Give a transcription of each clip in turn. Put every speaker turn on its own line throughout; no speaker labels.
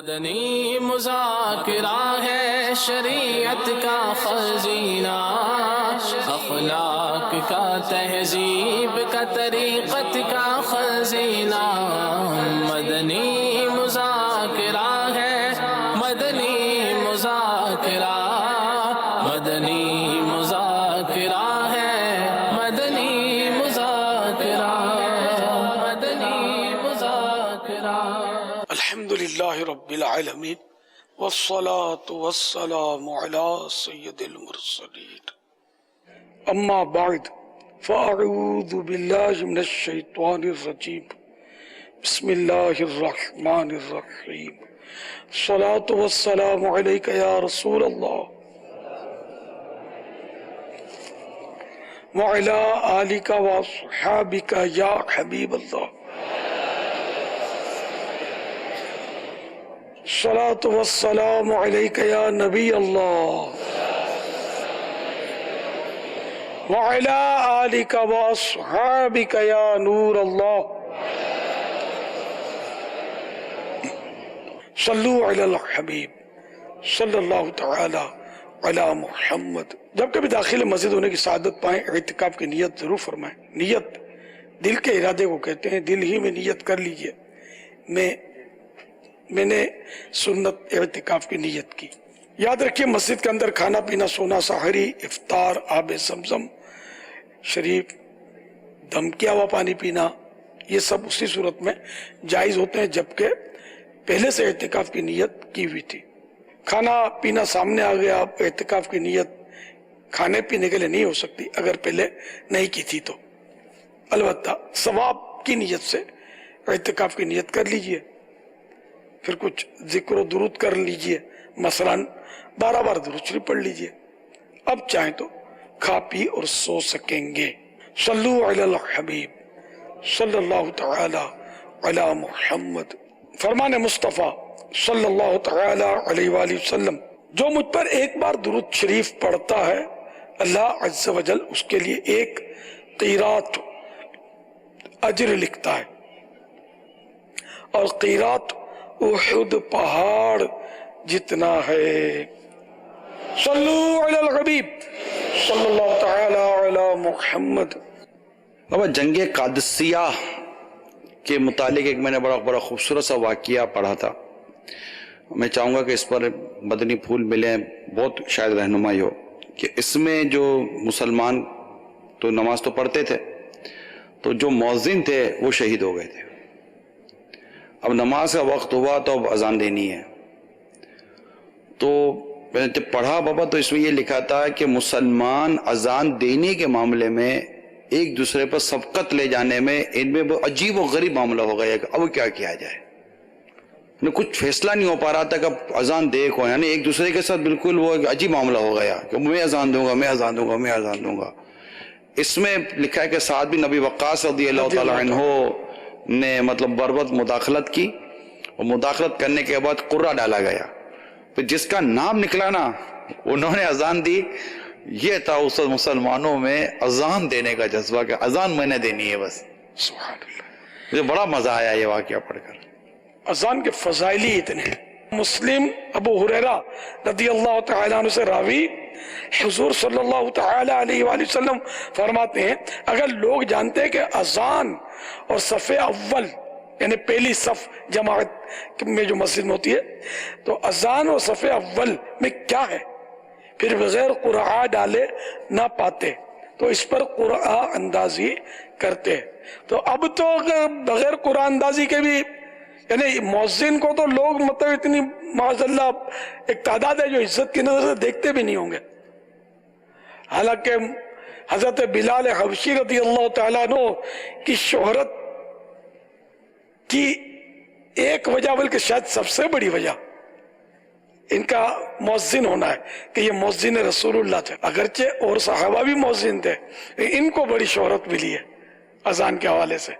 مدنی مذاکرہ ہے شریعت کا خزینہ، اخلاق کا تہذیب کا طریقت کا خزینہ۔ مدنی مذاکرہ ہے، مدنی مذاکرہ، مدنی مذاکرہ ہے، مدنی مذاکرہ، مدنی مذاکرہ۔
الحمدللہ رب العالمین والصلاة والسلام علی سید المرسلین، اما بعد فاعوذ باللہ من الشیطان الرجیم، بسم اللہ الرحمن الرحیم۔ الصلاة والسلام علیک یا رسول اللہ وعلی آلک واصحابک یا حبیب اللہ۔ الصلاة والسلام علیک یا نبی اللہ وعلی آلک واصحابک یا نور اللہ۔ صلو علی الحبیب صلی اللہ تعالی علی محمد۔ جب کبھی داخل مسجد ہونے کی سعادت پائیں، اعتکاف کی نیت ضرور فرمائیں۔ نیت دل کے ارادے کو کہتے ہیں، دل ہی میں نیت کر لیجئے میں نے سنت اعتکاف کی نیت کی۔ یاد رکھیے، مسجد کے اندر کھانا پینا، سونا، سحری، افطار، آب زمزم شریف، دم کیا ہوا پانی پینا، یہ سب اسی صورت میں جائز ہوتے ہیں جبکہ پہلے سے اعتکاف کی نیت کی ہوئی تھی۔ کھانا پینا سامنے آ گیا، اعتکاف کی نیت کھانے پینے کے لیے نہیں ہو سکتی اگر پہلے نہیں کی تھی تو، البتہ ثواب کی نیت سے اعتکاف کی نیت کر لیجئے، پھر کچھ ذکر و درود کر لیجئے، مثلا 12 بار درود شریف پڑھ لیجئے۔ اب چاہیں تو کھا پی اور سو سکیں گے۔ صلو علی الحبیب صلی اللہ تعالی علی محمد۔ فرمان مصطفیٰ صلی اللہ تعالی علیہ وآلہ وسلم، جو مجھ پر ایک بار درود شریف پڑھتا ہے، اللہ عز و جل اس کے لیے ایک قیرات اجر لکھتا ہے، اور قیرات احد پہاڑ جتنا ہے۔ صلو علی الحبیب صلی اللہ تعالی علی محمد۔
بابا، جنگ قادسیہ کے متعلق ایک میں نے بڑا خوبصورت سا واقعہ پڑھا تھا، میں چاہوں گا کہ اس پر مدنی پھول ملیں، بہت شاید رہنمائی ہو۔ کہ اس میں جو مسلمان تو نماز تو پڑھتے تھے، تو جو مؤذن تھے وہ شہید ہو گئے تھے۔ اب نماز کا وقت ہوا تو اب اذان دینی ہے، تو میں نے جب پڑھا بابا تو اس میں یہ لکھا تھا کہ مسلمان اذان دینے کے معاملے میں ایک دوسرے پر سبقت لے جانے میں ان میں عجیب و غریب معاملہ ہو گیا کہ اب کیا کیا جائے، کچھ فیصلہ نہیں ہو پا رہا تھا کہ اذان دیکھو، یعنی ایک دوسرے کے ساتھ بالکل وہ عجیب معاملہ ہو گیا کہ میں اذان دوں گا، میں اذان دوں گا، میں اذان دوں گا۔ اس میں لکھا ہے کہ سعد بن ابی وقاص رضی اللہ تعالی عنہ نے مطلب بربط مداخلت کی، اور مداخلت کرنے کے بعد قرہ ڈالا گیا، پھر جس کا نام نکلا نا انہوں نے اذان دی۔ یہ تھا اس مسلمانوں میں اذان دینے کا جذبہ کہ اذان میں نے دینی ہے بس۔
سبحان اللہ،
مجھے بڑا مزہ آیا یہ واقعہ پڑھ کر۔
اذان کے فضائل ہی اتنے ہیں۔ مسلم ابو ہریرہ رضی اللہ تعالیٰ عنہ سے راوی، حضور صلی اللہ تعالیٰ علیہ وآلہ وسلم فرماتے ہیں، اگر لوگ جانتے کہ اذان اور صف اول یعنی پہلی صف جماعت میں جو مسجد میں ہوتی ہے، تو اذان اور صف اول میں کیا ہے، پھر بغیر قرآن ڈالے نہ پاتے تو اس پر قرآن اندازی کرتے۔ تو اب تو بغیر قرآن اندازی کے بھی، یعنی مؤذن کو تو لوگ مطلب اتنی معاذ اللہ ایک تعداد ہے جو عزت کی نظر سے دیکھتے بھی نہیں ہوں گے۔ حالانکہ حضرت بلال حبشی رضی اللہ تعالیٰ عنہ کی شہرت کی ایک وجہ، بلکہ شاید سب سے بڑی وجہ ان کا مؤذن ہونا ہے کہ یہ مؤذن رسول اللہ تھے، اگرچہ اور صحابہ بھی مؤذن تھے، ان کو بڑی شہرت ملی ہے اذان کے حوالے سے۔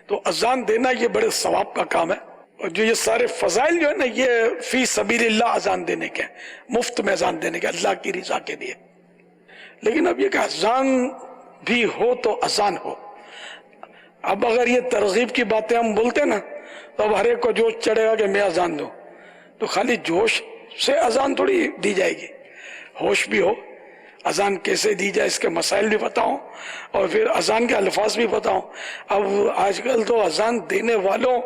تو اذان دینا یہ بڑے ثواب کا کام ہے، اور جو یہ سارے فضائل جو ہے نا، یہ فی سبیل اللہ اذان دینے کے، مفت میں اذان دینے کے، اللہ کی رضا کے لیے۔ لیکن اب یہ کہ اذان بھی ہو تو اذان ہو، اب اگر یہ ترغیب کی باتیں ہم بولتے نا تو اب ہر ایک کو جوش چڑھے گا کہ میں اذان دوں. تو خالی جوش سے اذان تھوڑی دی جائے گی, ہوش بھی ہو, اذان کیسے دی جائے اس کے مسائل بھی بتاؤں اور پھر اذان کے الفاظ بھی بتاؤں. اب آج کل تو اذان دینے والوں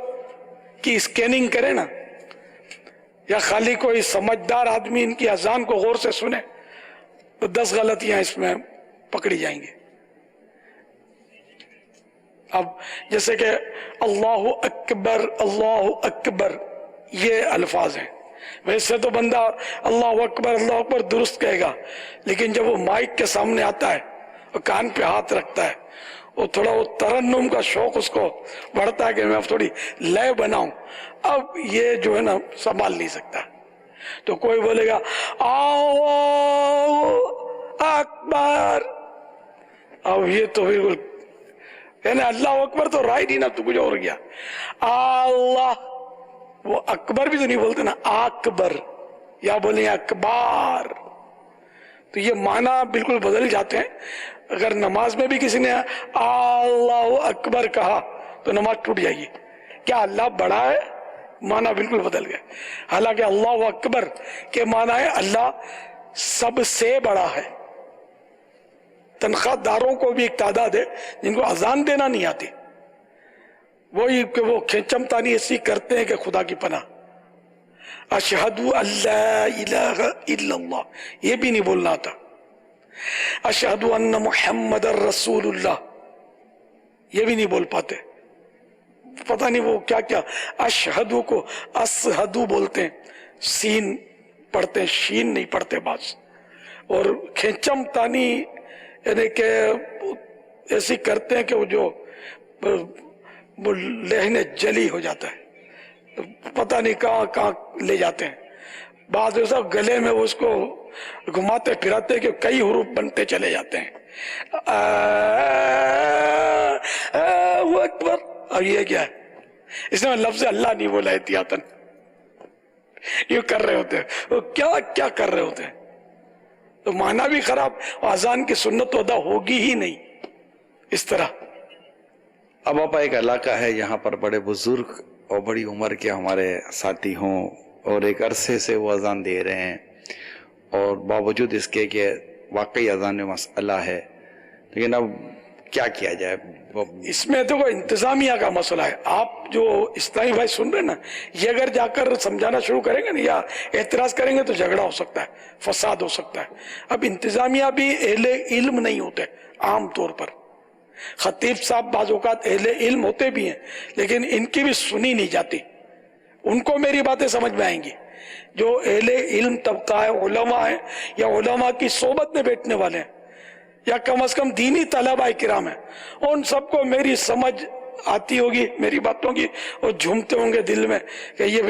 کی اسکیننگ کرے نا, یا خالی کوئی سمجھدار آدمی ان کی اذان کو غور سے سنے تو 10 غلطیاں اس میں پکڑی جائیں گی. اب جیسے کہ اللہ اکبر یہ الفاظ ہیں, ویسے تو بندہ اللہ اکبر درست کہے گا, لیکن جب وہ مائک کے سامنے آتا ہے اور کان پہ ہاتھ رکھتا ہے وہ تھوڑا وہ ترنم کا شوق اس کو بڑھتا ہے کہ میں اب تھوڑی لے بناؤں. اب یہ جو ہے نا سنبھال نہیں سکتا, تو کوئی بولے گا اللہ اکبر, اب یہ تو بالکل یعنی اللہ اکبر تو رائٹ ہی نا, تو کچھ اور گیا. اللہ, وہ اکبر بھی تو نہیں بولتے نا, اکبر, یا بولیں اکبار, تو یہ معنی بالکل بدل جاتے ہیں. اگر نماز میں بھی کسی نے اللہ اکبر کہا تو نماز ٹوٹ جائے گی. کیا اللہ بڑا ہے؟ معنی بالکل بدل گیا. حالانکہ اللہ اکبر کے معنی ہے اللہ سب سے بڑا ہے. تنخواہ داروں کو بھی ایک تعداد ہے جن کو اذان دینا نہیں آتی, وہی کہ وہ کھینچم تانی ایسی کرتے ہیں کہ خدا کی پناہ. اشہد ان لا الہ الا اللہ یہ بھی نہیں بولنا آتا. اشہد ان محمد رسول اللہ یہ بھی نہیں بول پاتے. پتہ نہیں وہ کیا کیا اشہدو کو اسہدو بولتے ہیں, سین پڑھتے ہیں, شین نہیں پڑھتے بعض. اور کھینچم تانی یعنی کہ ایسی کرتے ہیں کہ وہ جو وہ لہنے جلی ہو جاتا ہے, پتہ نہیں کہاں کہاں لے جاتے ہیں. بعض ایسا گلے میں وہ اس کو گھماتے پھراتے کہ کئی حروف بنتے چلے جاتے ہیں. وہ اکبر, اور یہ کیا ہے؟ اس نے لفظ اللہ نہیں بولا احتیاطاً, یہ کر رہے ہوتے ہیں. وہ کیا کیا کر رہے ہوتے ہیں, تو معنی بھی خراب, اذان کی سنت تو ادا ہوگی ہی نہیں اس طرح.
اب آپ ایک علاقہ ہے یہاں پر بڑے بزرگ اور بڑی عمر کے ہمارے ساتھی ہوں اور ایک عرصے سے وہ اذان دے رہے ہیں, اور باوجود اس کے کہ واقعی اذان میں مسئلہ ہے, لیکن اب کیا کیا جائے؟
اس میں تو انتظامیہ کا مسئلہ ہے. آپ جو اسلامی بھائی سن رہے ہیں نا, یہ اگر جا کر سمجھانا شروع کریں گے نا یا اعتراض کریں گے تو جھگڑا ہو سکتا ہے, فساد ہو سکتا ہے. اب انتظامیہ بھی اہل علم نہیں ہوتے عام طور پر. خطیب صاحب بعض اوقات اہل علم ہوتے بھی ہیں لیکن ان کی بھی سنی نہیں جاتی. ان کو میری باتیں سمجھ میں آئیں گی. جو اہل علم طبقہ ہے, علماء ہیں یا علماء کی صحبت میں بیٹھنے والے ہیں یا کم از کم دینی طلباء کرام ہیں, ان سب کو میری سمجھ آتی ہوگی میری باتوں کی, اور جھومتے ہوں گے دل میں کہ یہ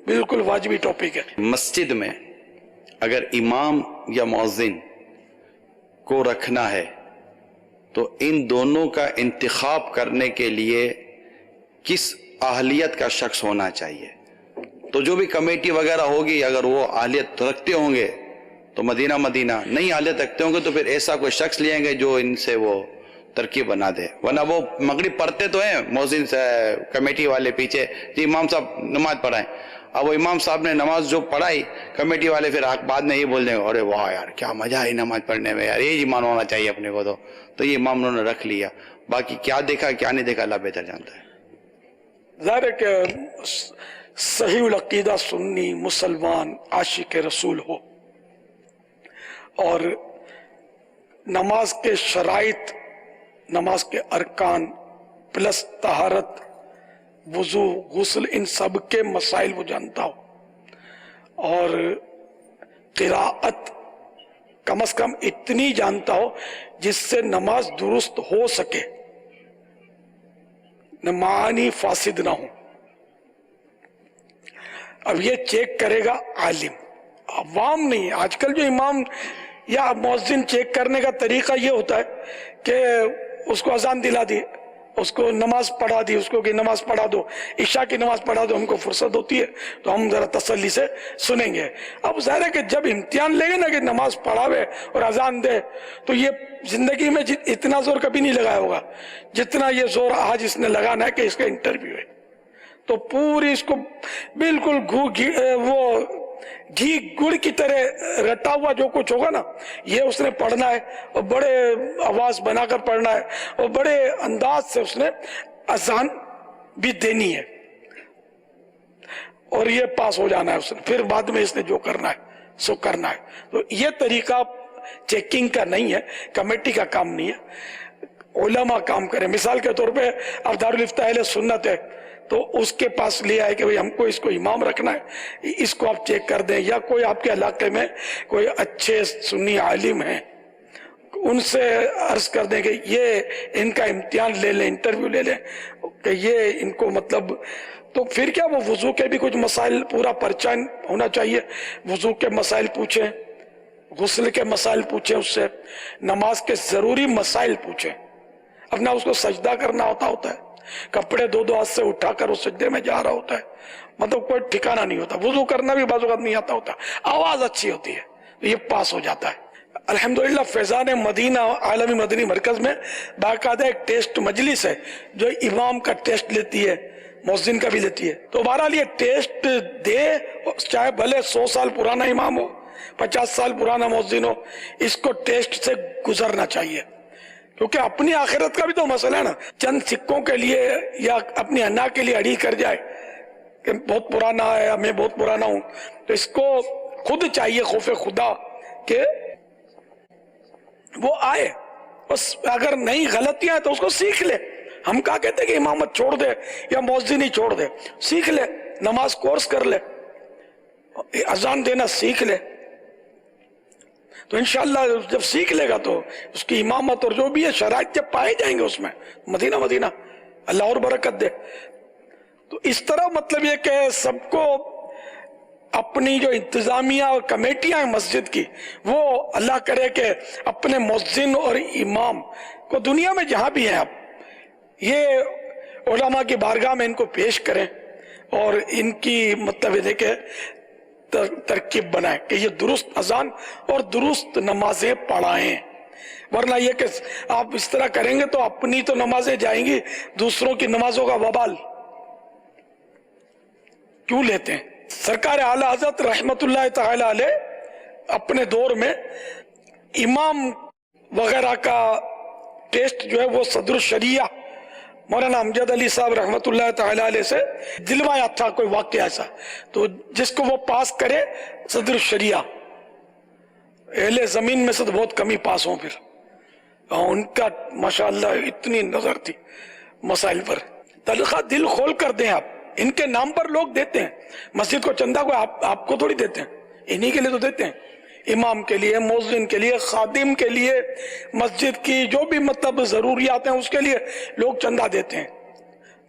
بالکل واجبی ٹاپک ہے.
مسجد میں اگر امام یا مؤذن کو رکھنا ہے تو ان دونوں کا انتخاب کرنے کے لیے کس اہلیت کا شخص ہونا چاہیے؟ تو جو بھی کمیٹی وغیرہ ہوگی اگر وہ اہلیت رکھتے ہوں گے تو مدینہ نہیں اہلیت رکھتے ہوں گے تو پھر ایسا کوئی شخص لیں گے جو ان سے وہ ترکیب بنا دے. ورنہ وہ مغرب پڑھتے تو ہیں مؤذن سے کمیٹی والے پیچھے, جی امام صاحب نماز پڑھائیں. اب وہ امام صاحب نے نماز جو پڑھائی, کمیٹی والے پھر بعد میں یہ بول دیں گے ارے واہ یار کیا مزہ ہے نماز پڑھنے میں, یار یہ ایمان ہونا چاہیے اپنے کو. تو یہ امام انہوں نے رکھ لیا, باقی کیا دیکھا کیا نہیں دیکھا اللہ بہتر جانتا ہے.
ظاہر ہے کہ صحیح العقیدہ سنی مسلمان عاشق رسول ہو اور نماز کے شرائط, نماز کے ارکان پلس طہارت, وضو, غسل, ان سب کے مسائل وہ جانتا ہو, اور قراءت کم از کم اتنی جانتا ہو جس سے نماز درست ہو سکے, معانی فاسد نہ ہو. اب یہ چیک کرے گا عالم, عوام نہیں. آج کل جو امام یا مؤذن چیک کرنے کا طریقہ یہ ہوتا ہے کہ اس کو اذان دلا دی اس کو نماز پڑھا دی، اس کو کہ نماز پڑھا دو، عشاء کی نماز پڑھا دو، ہم کو فرصت ہوتی ہے تو ہم ذرا تسلی سے سنیں گے۔ اب ظاہر ہے کہ جب امتحان لے گے نا کہ نماز پڑھاوے اور اذان دے، تو یہ زندگی میں اتنا زور کبھی نہیں لگایا ہوگا جتنا یہ زور آج اس نے لگانا ہے کہ اس کا انٹرویو ہے۔ تو پوری اس کو بالکل وہ گھی گڑ کی طرح رٹا ہوا جو کچھ ہوگا نا، یہ اس نے پڑھنا ہے، اور بڑے آواز بنا کر پڑھنا ہے، اور بڑے انداز سے اس نے اذان بھی دینی ہے، اور یہ پاس ہو جانا ہے اس نے، پھر بعد میں اس نے جو کرنا ہے سو کرنا ہے۔ تو یہ طریقہ چیکنگ کا نہیں ہے، کمیٹی کا کام نہیں ہے، علماء کام کریں۔ مثال کے طور پہ اب دارالفتہ اہل سنت ہے تو اس کے پاس لے آئے کہ بھئی ہم کو اس کو امام رکھنا ہے، اس کو آپ چیک کر دیں، یا کوئی آپ کے علاقے میں کوئی اچھے سنی عالم ہیں ان سے عرض کر دیں کہ یہ ان کا امتحان لے لیں، انٹرویو لے لیں کہ یہ ان کو مطلب، تو پھر کیا وہ وضو کے بھی کچھ مسائل پورا پرچہ ہونا چاہیے، وضو کے مسائل پوچھیں، غسل کے مسائل پوچھیں، اس سے نماز کے ضروری مسائل پوچھیں۔ اپنا اس کو سجدہ کرنا ہوتا ہے، کپڑے دو ہاتھ سے اٹھا کر اس سجدے میں جا رہا ہوتا ہے، مطلب کوئی ٹھکانہ نہیں ہوتا، وضو کرنا بھی بعض اوقات نہیں آتا ہوتا، آواز اچھی ہوتی ہے تو یہ پاس ہو جاتا ہے۔ الحمدللہ فیضان مدینہ عالمی مدنی مرکز میں باقاعدہ ایک ٹیسٹ مجلس ہے جو امام کا ٹیسٹ لیتی ہے، مؤذن کا بھی لیتی ہے۔ تو بہرحال یہ ٹیسٹ دے، چاہے بھلے 100 سال پرانا امام ہو، 50 سال پرانا مؤذن ہو، اس کو ٹیسٹ سے گزرنا چاہیے، کیونکہ اپنی آخرت کا بھی تو مسئلہ ہے نا۔ چند سکوں کے لیے یا اپنی انا کے لیے اڑی کر جائے کہ بہت پرانا ہے، میں بہت پرانا ہوں، تو اس کو خود چاہیے خوف خدا کہ وہ آئے، بس اگر نہیں غلطیاں ہیں تو اس کو سیکھ لے۔ ہم کہا کہتے ہیں کہ امامت چھوڑ دے یا مؤذنی چھوڑ دے، سیکھ لے، نماز کورس کر لے، اذان دینا سیکھ لے، تو انشاءاللہ جب سیکھ لے گا تو اس کی امامت اور جو بھی ہے شرائط جب پائے جائیں گے اس میں، مدینہ اللہ اور برکت دے۔ تو اس طرح مطلب یہ کہ سب کو اپنی جو انتظامیہ اور کمیٹیاں ہیں مسجد کی، وہ اللہ کرے کہ اپنے مؤذن اور امام کو دنیا میں جہاں بھی ہیں آپ یہ علماء کی بارگاہ میں ان کو پیش کریں، اور ان کی مطلب یہ دیکھیں ترکیب بنائیں کہ یہ درست اذان اور درست نمازیں پڑھائیں، ورنہ یہ کہ آپ اس طرح کریں گے تو اپنی تو نمازیں جائیں گی، دوسروں کی نمازوں کا وبال کیوں لیتے ہیں؟ سرکار اعلی حضرت رحمت اللہ تعالی علیہ اپنے دور میں امام وغیرہ کا ٹیسٹ جو ہے وہ صدر الشریعہ مولانا امجد علی صاحب رحمت اللہ تعالی علیہ سے دلوایا تھا کوئی واقعہ ایسا، تو جس کو وہ پاس کرے صدر الشریعہ، اہل زمین میں سے تو بہت کمی پاس ہوں، پھر ان کا ماشاءاللہ اتنی نظر تھی مسائل پر۔ تنخواہ دل کھول کر دیں آپ، ان کے نام پر لوگ دیتے ہیں، مسجد کو چندہ کو آپ کو تھوڑی دیتے ہیں، انہی کے لیے تو دیتے ہیں، امام کے لیے، مؤذن کے لیے، خادم کے لیے، مسجد کی جو بھی مطلب ضروریات ہیں اس کے لیے لوگ چندہ دیتے ہیں۔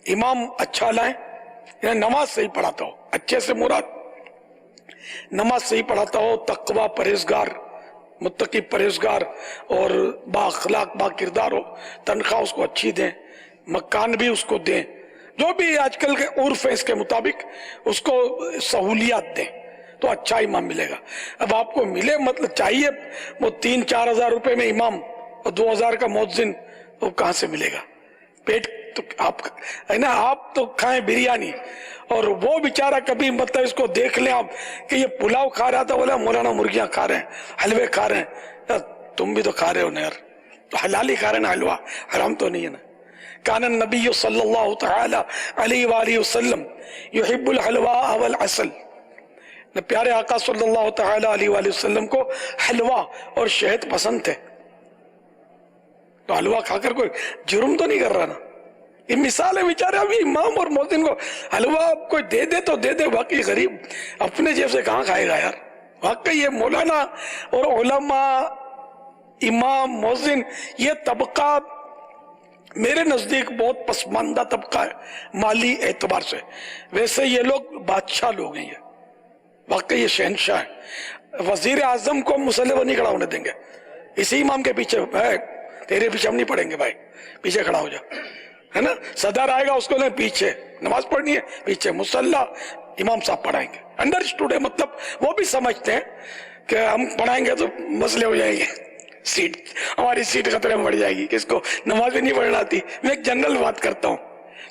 امام اچھا لائیں، یعنی نماز صحیح پڑھاتا ہو، اچھے سے مراد نماز صحیح پڑھاتا ہو، تقوی پرہیزگار، متقی پرہیزگار اور با اخلاق با کردار ہو، تنخواہ اس کو اچھی دیں، مکان بھی اس کو دیں، جو بھی آج کل کے عرف ہے اس کے مطابق اس کو سہولیات دیں تو اچھا امام ملے گا۔ اب آپ کو ملے مطلب چاہیے وہ 3-4 ہزار روپے میں امام اور 2000 کا مؤذن، تو کہاں سے ملے گا؟ پیٹ تو آپ ہے نا، آپ تو کھائیں بریانی، اور وہ بیچارہ کبھی مطلب اس کو دیکھ لیں آپ کہ یہ پلاؤ کھا رہا تھا، بولا مولانا مرغیاں کھا رہے ہیں، حلوے کھا رہے ہیں، تم بھی تو کھا رہے ہو نا یار، تو حلال ہی کھا رہے ہیں نا، حلوہ حرام تو نہیں ہے نا۔ کان النبی صلی اللہ تعالی علیہ وآلہ وسلم یحب الحلواء والعسل، پیارے آقا صلی اللہ تعالی علیہ وآلہ وسلم کو حلوہ اور شہد پسند تھے، تو حلوہ کھا کر کوئی جرم تو نہیں کر رہا نا۔ یہ مثال ہے، بیچارے ابھی امام اور مؤذن کو حلوہ کوئی دے دے تو دے دے، باقی غریب اپنے جیب سے کہاں کھائے گا یار۔ واقعی یہ مولانا اور علماء، امام، مؤذن، یہ طبقہ میرے نزدیک بہت پسماندہ طبقہ ہے مالی اعتبار سے، ویسے یہ لوگ بادشاہ لوگ ہیں، یہ واقعی یہ شہنشاہ ہے۔ وزیر اعظم کو مصلی پر نہیں کھڑا ہونے دیں گے، اسی امام کے پیچھے ہے، تیرے پیچھے ہم نہیں پڑیں گے بھائی، پیچھے کھڑا ہو جا، ہے نا, صدر آئے گا اس کو لیں پیچھے, نماز پڑھنی ہے پیچھے, مصلی امام صاحب پڑھائیں گے. انڈرسٹوڈ ہے, مطلب وہ بھی سمجھتے ہیں کہ ہم پڑھائیں گے تو مسئلے ہو جائیں گے, سیٹ ہماری سیٹ خطرے میں بڑھ جائے گی, کس کو نماز بھی نہیں پڑھنا آتی. میں ایک جنرل بات کرتا ہوں,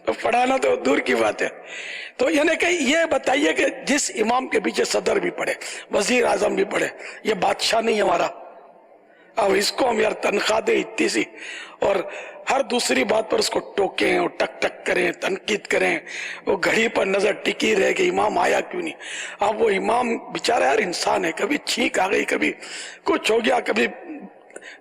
تو پڑھانا تو دور کی بات ہے. تو یعنی کہ یہ بتائیے کہ جس امام کے پیچھے صدر بھی پڑھے, وزیر اعظم بھی پڑھے, یہ بادشاہ نہیں ہمارا. اب اس کو ہم یار تنخواہ دے اتنی سی, اور ہر دوسری بات پر اس کو ٹوکیں اور ٹک ٹک کریں, تنقید کریں, وہ گھڑی پر نظر ٹکی رہے کہ امام آیا کیوں نہیں. اب وہ امام بیچارہ یار انسان ہے, کبھی چھینک آ گئی, کبھی کچھ ہو گیا, کبھی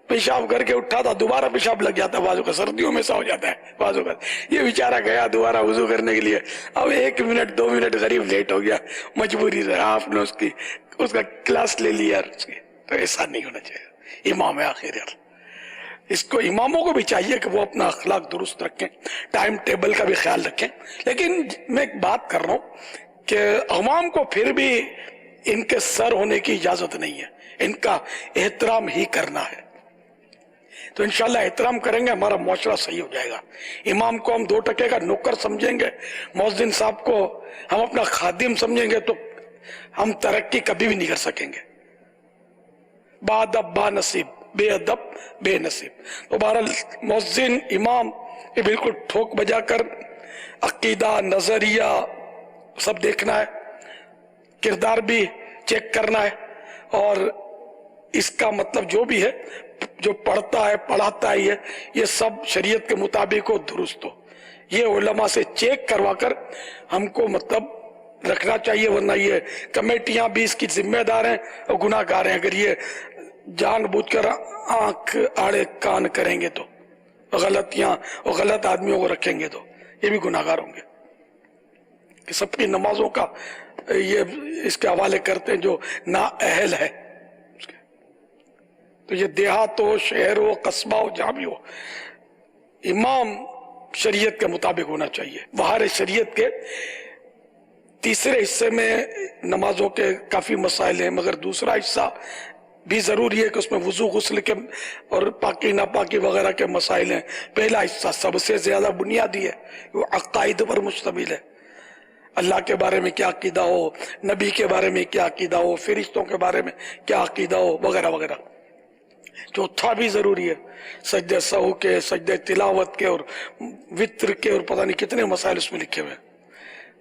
پیشاب کر کے اٹھا تھا دوبارہ پیشاب لگ جاتا ہے, بازو کا سردیوں میں ایسا ہو جاتا ہے بازو کا. یہ بیچارہ گیا دوبارہ وضو کرنے کے لیے, اب 1 منٹ 2 منٹ غریب لیٹ ہو گیا, مجبوری سے آپ نے اس کا کلاس لے لیا اس کی. تو ایسا نہیں ہونا چاہیے, امام ہے آخر یار. اس کو اماموں کو بھی چاہیے کہ وہ اپنا اخلاق درست رکھیں, ٹائم ٹیبل کا بھی خیال رکھیں. لیکن میں ایک بات کر رہا ہوں کہ عوام کو پھر بھی ان کے سر ہونے کی اجازت نہیں ہے, ان کا احترام ہی کرنا ہے. تو انشاءاللہ احترام کریں گے, ہمارا معاشرہ صحیح ہو جائے گا. امام کو ہم 2 ٹکے کا نوکر سمجھیں گے, مؤذن صاحب کو ہم اپنا خادم سمجھیں گے, تو ہم ترقی کبھی بھی نہیں کر سکیں گے. با ادب با نصیب, بے ادب بے نصیب. تو بہرحال مؤذن امام یہ بالکل ٹھوک بجا کر عقیدہ نظریہ سب دیکھنا ہے, کردار بھی چیک کرنا ہے, اور اس کا مطلب جو بھی ہے, جو پڑھتا ہے پڑھاتا ہے, یہ سب شریعت کے مطابق ہو, درست ہو. یہ علماء سے چیک کروا کر ہم کو مطلب رکھنا چاہیے, ورنہ یہ کمیٹیاں بھی اس کی ذمہ دار ہیں اور گناہ گار ہیں. اگر یہ جان بوجھ کر آنکھ آڑے کان کریں گے تو, غلطیاں اور غلط آدمیوں کو رکھیں گے تو یہ بھی گناہ گار ہوں گے. کہ سب کی نمازوں کا یہ اس کے حوالے کرتے ہیں جو نااہل ہے. تو یہ دیہات ہو, شہر ہو, قصبہ ہو, جہاں بھی ہو, امام شریعت کے مطابق ہونا چاہیے. بہار شریعت کے تیسرے حصے میں نمازوں کے کافی مسائل ہیں, مگر دوسرا حصہ بھی ضروری ہے کہ اس میں وضو غسل کے اور پاکی ناپاکی وغیرہ کے مسائل ہیں. پہلا حصہ سب سے زیادہ بنیادی ہے, وہ عقائد پر مشتمل ہے. اللہ کے بارے میں کیا عقیدہ ہو, نبی کے بارے میں کیا عقیدہ ہو, فرشتوں کے بارے میں کیا عقیدہ ہو, وغیرہ وغیرہ. چوتھا بھی ضروری ہے, سجدہ سہو کے, سجدہ تلاوت کے, اور وطر کے, اور پتہ نہیں کتنے مسائل اس میں لکھے ہوئے ہیں.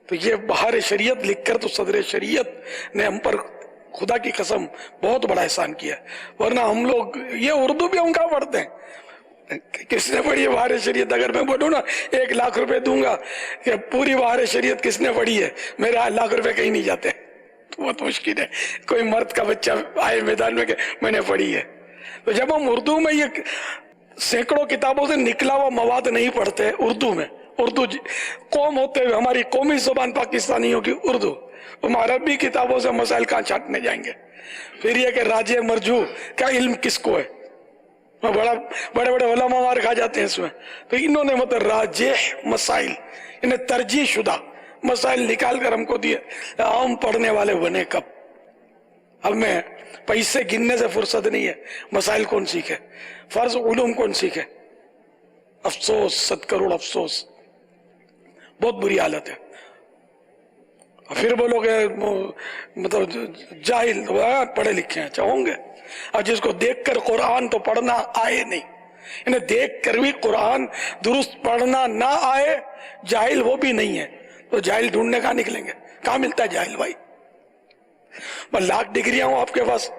تو یہ بہار شریعت لکھ کر تو صدر شریعت نے ہم پر خدا کی قسم بہت بڑا احسان کیا. ورنہ ہم لوگ یہ اردو بھی ہم کہاں پڑھتے ہیں, کس نے پڑھی ہے بہار شریعت؟ اگر میں بولوں نا 1 لاکھ روپے دوں گا کہ پوری بہار شریعت کس نے پڑھی ہے, میرے 1 لاکھ روپے کہیں نہیں جاتے. بہت مشکل ہے کوئی مرد کا بچہ آئے میدان میں کہ میں نے پڑھی ہے. تو جب ہم اردو میں یہ سینکڑوں کتابوں سے نکلا ہوا مواد نہیں پڑھتے اردو میں, اردو قوم ہوتے ہوئے ہماری قومی زبان پاکستانیوں کی اردو, ہم عربی کتابوں سے مسائل کہاں چھانٹنے جائیں گے؟ پھر یہ کہ راجع مرجوع کا علم کس کو ہے, بڑے بڑے علماء مار کھا جاتے ہیں اس میں. تو انہوں نے مطلب راجح مسائل, انہیں ترجیح شدہ مسائل نکال کر ہم کو دیے. ہم پڑھنے والے بنے کب؟ اب میں پیسے گننے سے فرصت نہیں ہے, مسائل کون سیکھے, فرض علوم کون سیکھے. افسوس, 7 کروڑ افسوس, بہت بری حالت ہے. پھر بولو گے مطلب جاہل, پڑھے لکھے ہیں, اچھا ہوں گے. اور جس کو دیکھ کر قرآن تو پڑھنا آئے نہیں, انہیں دیکھ کر بھی قرآن درست پڑھنا نہ آئے, جاہل وہ بھی نہیں ہے, تو جاہل ڈھونڈنے کہاں نکلیں گے؟ کہاں ملتا ہے جاہل بھائی؟ لاکھ ڈگریاں ہوں آپ کے پاس,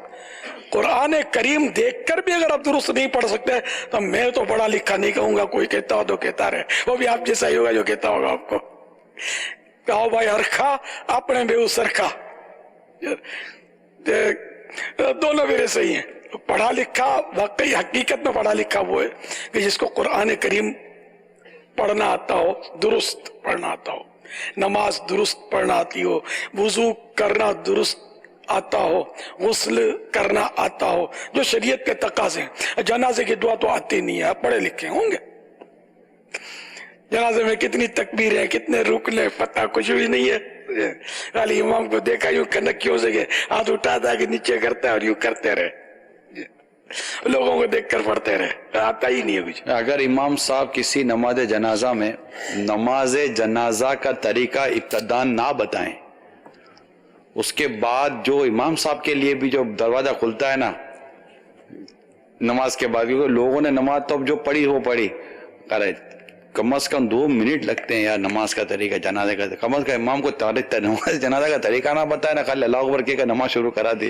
قرآن کریم دیکھ کر بھی اگر آپ درست نہیں پڑھ سکتے تو میں تو پڑھا لکھا نہیں کہوں گا, کوئی کہتا ہو تو کہتا رہے, وہ بھی آپ جیسا ہی ہوگا جو کہتا ہوگا آپ کو. کہو بھائی ہرکھا اپنے بے سرکھا, دونوں میرے صحیح ہیں. پڑھا لکھا واقعی حقیقت میں پڑھا لکھا وہ ہے کہ جس کو قرآن کریم پڑھنا آتا ہو, درست پڑھنا آتا ہو, نماز درست پڑھنا آتی ہو, وضو کرنا درست آتا ہو, غسل کرنا آتا ہو, جو شریعت کے تقاضے ہیں. جنازے کی دعا تو آتی نہیں ہے, آپ پڑھے لکھے ہوں گے. جنازے میں کتنی تکبیریں, کتنے رکنے, پتہ کچھ بھی نہیں ہے. خالی امام کو دیکھا یوں کنکیوں سے ہاتھ اٹھاتا ہے کہ نیچے کرتا ہے اور یوں کرتے رہے. لوگوں کو دیکھ کر پڑھتے رہے, آتا ہی نہیں ہے کچھ.
اگر امام صاحب کسی نماز جنازہ میں نماز جنازہ کا طریقہ ابتداً نہ بتائیں, اس کے بعد جو امام صاحب کے لیے بھی جو دروازہ کھلتا ہے نا نماز کے بعد, کیونکہ لوگوں نے نماز تو اب جو پڑھی وہ پڑھی, ارے کم از کم 2 منٹ لگتے ہیں یار نماز کا طریقہ جنازے کا, کم از کم امام کو نماز جنازہ کا طریقہ نہ بتایا نا, خالی اللہ اکبر کہہ کر نماز شروع کرا دی.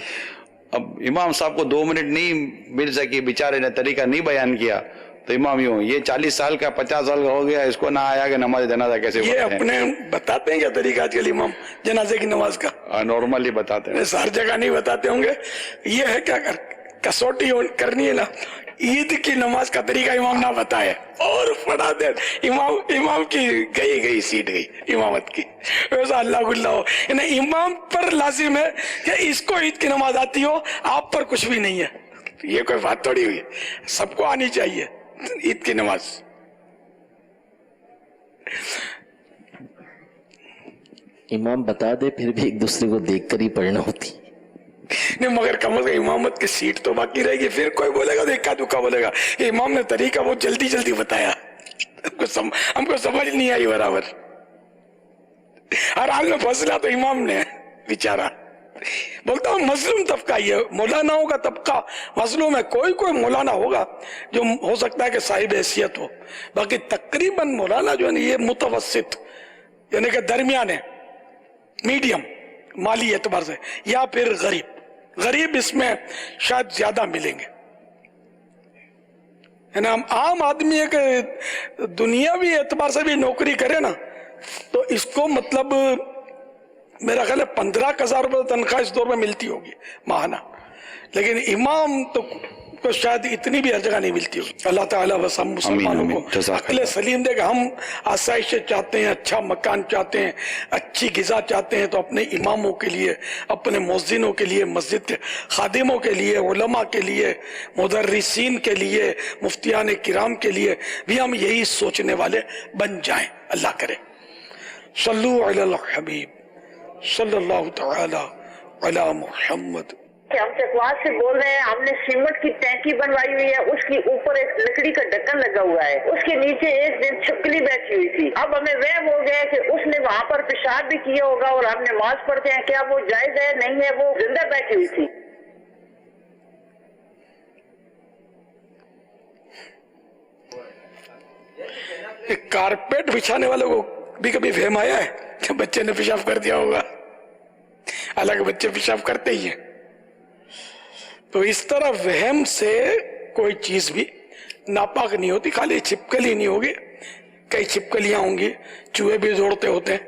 اب امام صاحب کو 2 منٹ نہیں مل سکی, بیچارے نے طریقہ نہیں بیان کیا, تو امام یوں یہ 40 سال کا 50 سال کا ہو گیا, اس کو نہ آیا کہ نماز جنازہ کیسے
یہ
پڑھتے ہیں.
اپنے بتاتے ہیں کیا طریقہ آج کل امام جنازے کی نماز کا؟
نارملی بتاتے ہیں,
ہر جگہ نہیں بتاتے ہوں گے. یہ ہے کیا کسوٹی کرنی ہے نا, عید کی نماز کا طریقہ امام نہ بتائے اور پڑھا دے, امام کی گئی سیٹ گئی امامت کی. ویسا اللہ گلہ ہو, یعنی امام پر لازم ہے کہ اس کو عید کی نماز آتی ہو, آپ پر کچھ بھی نہیں ہے. یہ کوئی بات تھوڑی ہوئی, سب کو آنی چاہیے عید کی نماز.
امام بتا دے پھر بھی ایک دوسرے کو دیکھ کر ہی پڑھنا ہوتی.
نہیں مگر کم از کم امامت کی سیٹ تو باقی رہے گی. پھر کوئی بولے گا تو اکا دکا بولے گا امام نے طریقہ بہت جلدی بتایا, ہم کو سمجھ نہیں آئی برابر. ہر حال میں فیصلہ تو امام نے بیچارہ. بولتا ہوں مظلوم طبقہ یہ مولاناؤں کا طبقہ مظلوم ہے. کوئی مولانا ہوگا جو ہو سکتا ہے کہ صاحب حیثیت ہو, باقی تقریباً مولانا جو ہے نا یہ متوسط یعنی کہ درمیان ہے, میڈیم مالی اعتبار سے, یا پھر غریب اس میں شاید زیادہ ملیں گے. عام آدمی ہے کہ دنیاوی اعتبار سے بھی نوکری کرے نا تو اس کو مطلب میرا خیال ہے 15,000 روپے تنخواہ اس دور میں ملتی ہوگی ماہانہ, لیکن امام تو کو شاید اتنی بھی ہر جگہ نہیں ملتی ہوگی. اللہ تعالیٰ بس ہم مسلمانوں کو عقل سلیم دے گا. ہم آسائش چاہتے ہیں, اچھا مکان چاہتے ہیں, اچھی غذا چاہتے ہیں, تو اپنے اماموں کے لیے, اپنے مؤذنوں کے لیے, مسجد کے خادموں کے لیے, علماء کے لیے, مدرسین کے لیے, مفتیان کرام کے لیے بھی ہم یہی سوچنے والے بن جائیں. اللہ کرے. صلو علی الحبیب صلی اللہ تعالی علی محمد.
ہم چکواد سے بول رہے ہیں, ہم نے سیمنٹ کی ٹینکی بنوائی ہوئی ہے, اس کی اوپر ایک لکڑی کا ڈھکن لگا ہوا ہے, اس کے نیچے ایک دن چھپکلی بیٹھی ہوئی تھی. اب ہمیں وہم ہو گیا کہ اس نے وہاں پر پیشاب بھی کیا ہوگا, اور ہم نماز پڑھتے ہیں, کیا وہ جائز ہے نہیں ہے, وہ زندہ بیٹھی ہوئی تھی.
ایک کارپیٹ بچھانے والوں کو بھی کبھی وہم آیا ہے کہ بچے نے پیشاب کر دیا ہوگا؟ حالانکہ بچے پیشاب کرتے ہی ہیں. تو اس طرح وہم سے کوئی چیز بھی ناپاک نہیں ہوتی. خالی چھپکلی نہیں ہوگی, کئی چھپکلیاں ہوں گی, چوہے بھی دوڑتے ہوتے ہیں,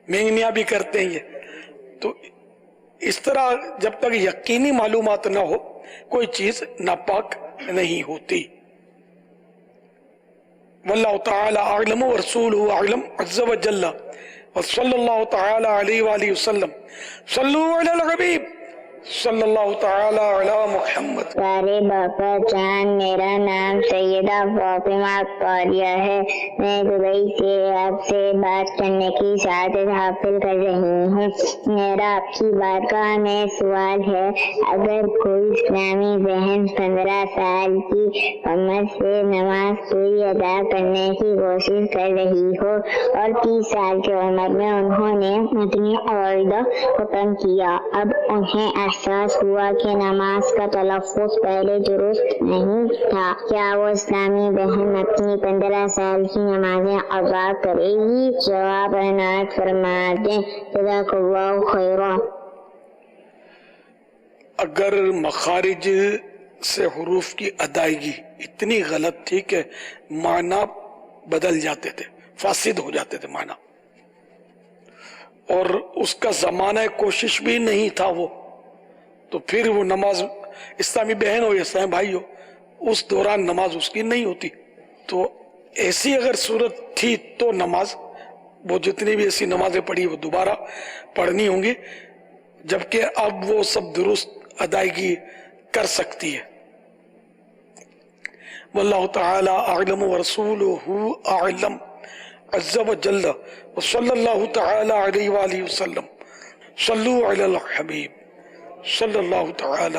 مینگنیاں بھی کرتے ہیں. تو اس طرح جب تک یقینی معلومات نہ ہو کوئی چیز ناپاک نہیں ہوتی. واللہ تعالی اعلم ورسولہ اعلم عز وجل وصلی اللہ تعالی علیہ وآلہ وسلم. صلو علی الحبیب صلی اللہ تعالی علی محمد.
پیارے باپا جان, میرا نام سیدہ فاطمہ طاہریہ ہے. میں دبئی سے آپ سے بات کرنے کی سعادت حاصل کر رہی ہوں. میرا آپ کی بارگاہ میں سوال ہے, اگر کوئی اسلامی بہن 15 سال کی عمر سے نماز پوری ادا کرنے کی کوشش کر رہی ہو اور 30 سال کی عمر میں انہوں نے اپنی عقیدہ ختم کیا, اب انہیں احساس ہوا کہ نماز کا تلفظ پہلے درست نہیں تھا, کیا وہ اسلامی بہن اپنی 15 سال کی نمازیں ادا کرے گی؟ جواب عنایت فرما دیں. جزاک اللہ خیرا.
اگر مخارج سے حروف کی ادائیگی اتنی غلط تھی کہ معنی بدل جاتے تھے, فاسد ہو جاتے تھے معنی, اور اس کا زمانہ کوشش بھی نہیں تھا وہ, تو پھر وہ نماز, اسلامی بہن ہو یا اسلامی بھائی ہو, اس دوران نماز اس کی نہیں ہوتی. تو ایسی اگر صورت تھی تو نماز, وہ جتنی بھی ایسی نمازیں پڑھی وہ دوبارہ پڑھنی ہوں گی, جبکہ اب وہ سب درست ادائیگی کر سکتی ہے. واللہ تعالی اعلم ورسولہ اعلم عز وجل وصلی اللہ تعالی علیہ وآلہ وسلم. صلو علی الحبیب صلی اللہ تعالی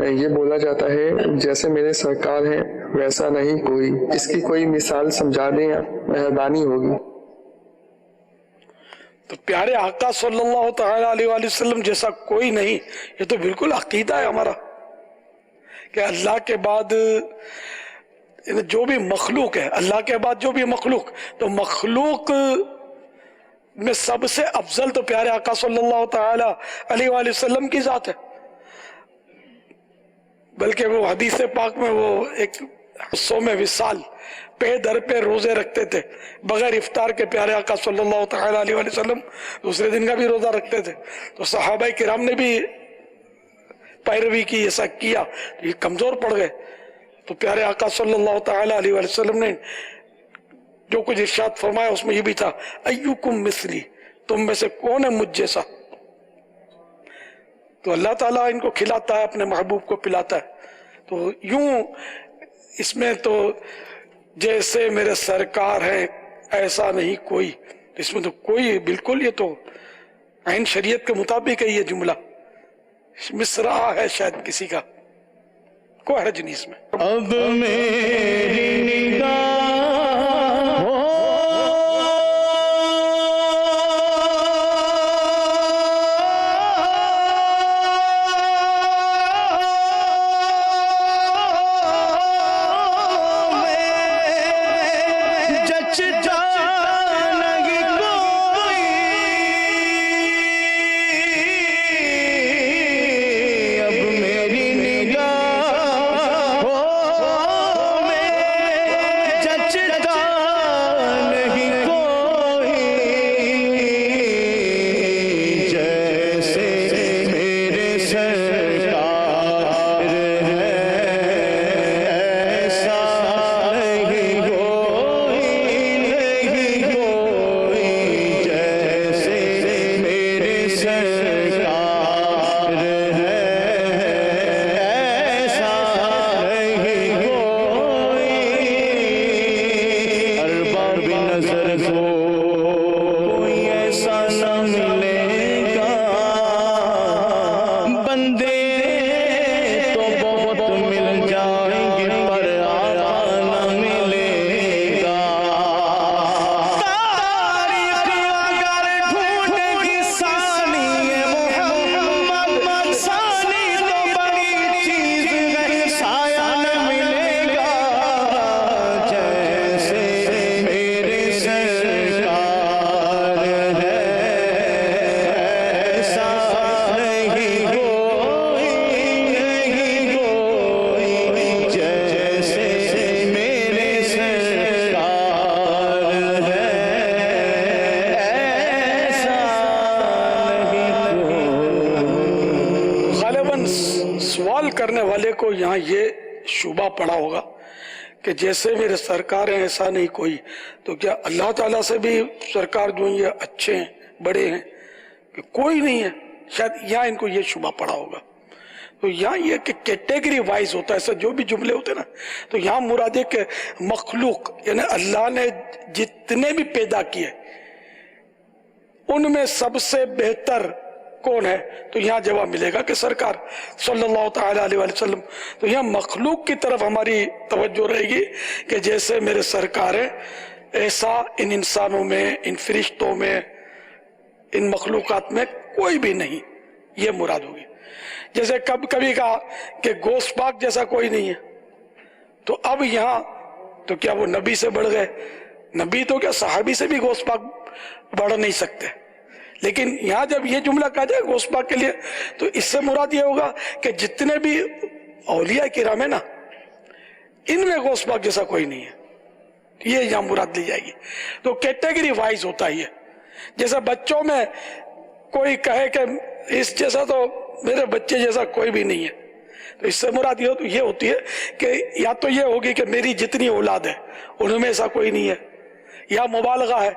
یہ بولا جاتا ہے جیسے میرے سرکار ہیں ویسا نہیں کوئی، اس کی کوئی مثال سمجھا دیں، مہربانی ہوگی۔
تو پیارے آقا صلی اللہ تعالی علیہ وآلہ وسلم جیسا کوئی نہیں، یہ تو بالکل عقیدہ ہے ہمارا کہ اللہ کے بعد جو بھی مخلوق ہے، اللہ کے بعد جو بھی مخلوق، تو مخلوق میں سب سے افضل تو پیارے آقا صلی اللہ تعالی علیہ وآلہ وسلم کی ذات ہے۔ بلکہ وہ حدیث پاک میں وہ ایک 100 وصال پہ در پہ روزے رکھتے تھے بغیر افطار کے پیارے آقا صلی اللہ تعالی علیہ وآلہ وسلم، دوسرے دن کا بھی روزہ رکھتے تھے۔ تو صحابہ کرام نے بھی پیروی کی، ایسا کیا تو یہ کمزور پڑ گئے۔ تو پیارے آقا صلی اللہ تعالی علیہ وآلہ وسلم نے جو کچھ ارشاد فرمایا اس میں یہ بھی تھا، ایوکم مثلی، تم میں سے کون ہے مجھ جیسا؟ تو اللہ تعالیٰ ان کو کھلاتا ہے، اپنے محبوب کو پلاتا ہے۔ تو یوں اس میں تو جیسے میرے سرکار ہیں ایسا نہیں کوئی، اس میں تو کوئی بالکل، یہ تو عین شریعت کے مطابق ہے یہ جملہ، مصرع ہے شاید کسی کا، کوئی حرج نہیں اس میں۔
اب میری نگاہ
کرنے والے کو یہاں یہ شبہ پڑا ہوگا کہ جیسے میرے سرکار ہیں ایسا نہیں کوئی، تو کیا اللہ تعالیٰ سے بھی سرکار جو ہیں یہ اچھے ہیں، بڑے ہیں، کہ کوئی نہیں ہے؟ شاید یہاں ان کو یہ شبہ پڑا ہوگا۔ تو یہاں یہ کہ کیٹیگری وائز ہوتا ہے، ایسا جو بھی جملے ہوتے ہیں نا، تو یہاں مراد ہے کہ مخلوق یعنی اللہ نے جتنے بھی پیدا کیے ان میں سب سے بہتر کون ہے؟ تو یہاں جواب ملے گا کہ سرکار صلی اللہ تعالی علیہ وسلم۔ تو یہاں مخلوق کی طرف ہماری توجہ رہے گی کہ جیسے میرے سرکار ہیں ایسا ان انسانوں میں، ان فرشتوں میں، ان مخلوقات میں کوئی بھی نہیں، یہ مراد ہوگی۔ جیسے کبھی کہا کہ گوشت پاک جیسا کوئی نہیں ہے، تو اب یہاں تو کیا وہ نبی سے بڑھ گئے؟ نبی تو کیا صحابی سے بھی گوشت پاک بڑھ نہیں سکتے، لیکن یہاں جب یہ جملہ کہا جائے گوشت پاک کے لیے تو اس سے مراد یہ ہوگا کہ جتنے بھی اولیاء کرام ہیں نا، ان میں گوشت پاک جیسا کوئی نہیں ہے، یہ یہاں مراد لی جائے گی۔ تو کیٹیگری وائز ہوتا ہے یہ، جیسے بچوں میں کوئی کہے کہ اس جیسا تو میرے بچے جیسا کوئی بھی نہیں ہے، تو اس سے مراد یہ ہوتی ہے کہ یا تو یہ ہوگی کہ میری جتنی اولاد ہے ان میں ایسا کوئی نہیں ہے، یا مبالغہ ہے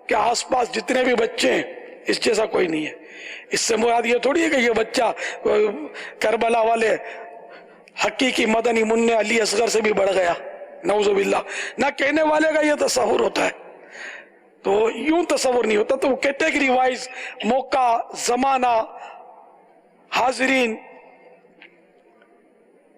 کہ آس پاس جتنے بھی بچے ہیں اس جیسا کوئی نہیں ہے۔ اس سے مراد یہ تھوڑی ہے کہ یہ بچہ کربلا والے حقیقی مدنی منع علی اصغر سے بھی بڑھ گیا، نعوذ باللہ، نہ کہنے والے کا یہ تصور ہوتا ہے، تو یوں تصور نہیں ہوتا۔ تو کیٹیگری وائز موقع، زمانہ، حاضرین،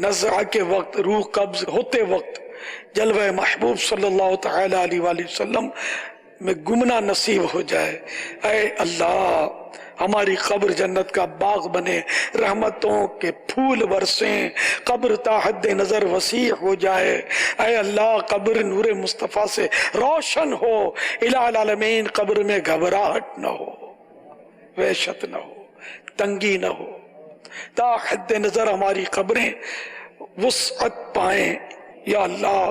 نزع کے وقت روح قبض ہوتے وقت جلوہ محبوب صلی اللہ تعالی علیہ وآلہ وسلم میں گمنا نصیب ہو جائے. اے اللہ ہماری قبر جنت کا باغ بنے، رحمتوں کے پھول برسیں، قبر تا حد نظر وسیع ہو جائے. اے اللہ قبر نور مصطفیٰ سے روشن ہو، الہ العالمین قبر میں گھبراہٹ نہ ہو، وحشت نہ ہو، تنگی نہ ہو، تا حد نظر ہماری قبریں وسعت پائیں. یا اللہ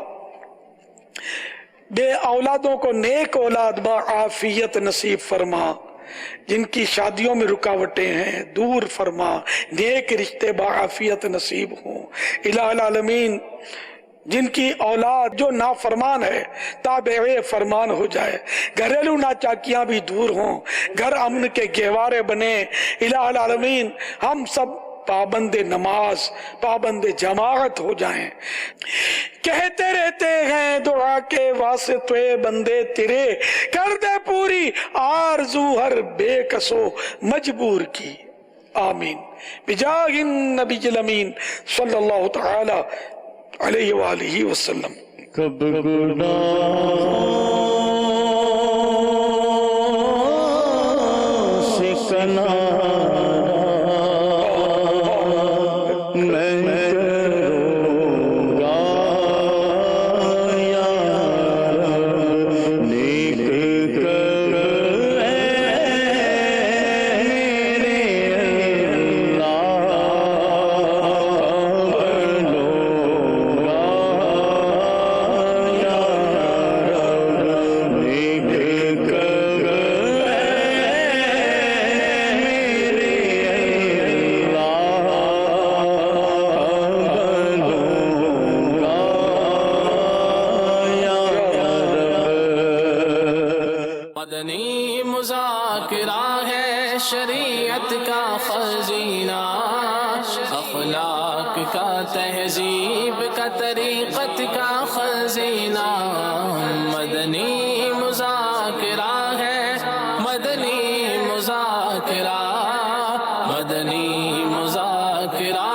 بے اولادوں کو نیک اولاد با عافیت نصیب فرما، جن کی شادیوں میں رکاوٹیں ہیں دور فرما، نیک رشتے با عافیت نصیب ہوں. الہ العالمین جن کی اولاد جو نافرمان ہے تابع فرمان ہو جائے، گھریلو ناچاکیاں بھی دور ہوں، گھر امن کے گہوارے بنے. الہ العالمین ہم سب پابند نماز پابند جماعت ہو جائیں. کہتے رہتے ہیں دعا کے واسطے بندے تیرے، کر دے پوری آرزو ہر بے کسو مجبور کی. آمین بجاہ النبی الامین صلی اللہ تعالی علیہ وآلہ وسلم.
کب گناہ سے کنارہ میں کروں گا یا رب، نیک کر اے میرے اللہ، بنوں گا یا رب، نیک کر
مدنی مذاکرہ ہے شریعت کا خزینہ، اخلاق کا تہذیب کا طریقت کا خزینہ. مدنی مذاکرہ ہے، مدنی مذاکرہ، مدنی مذاکرہ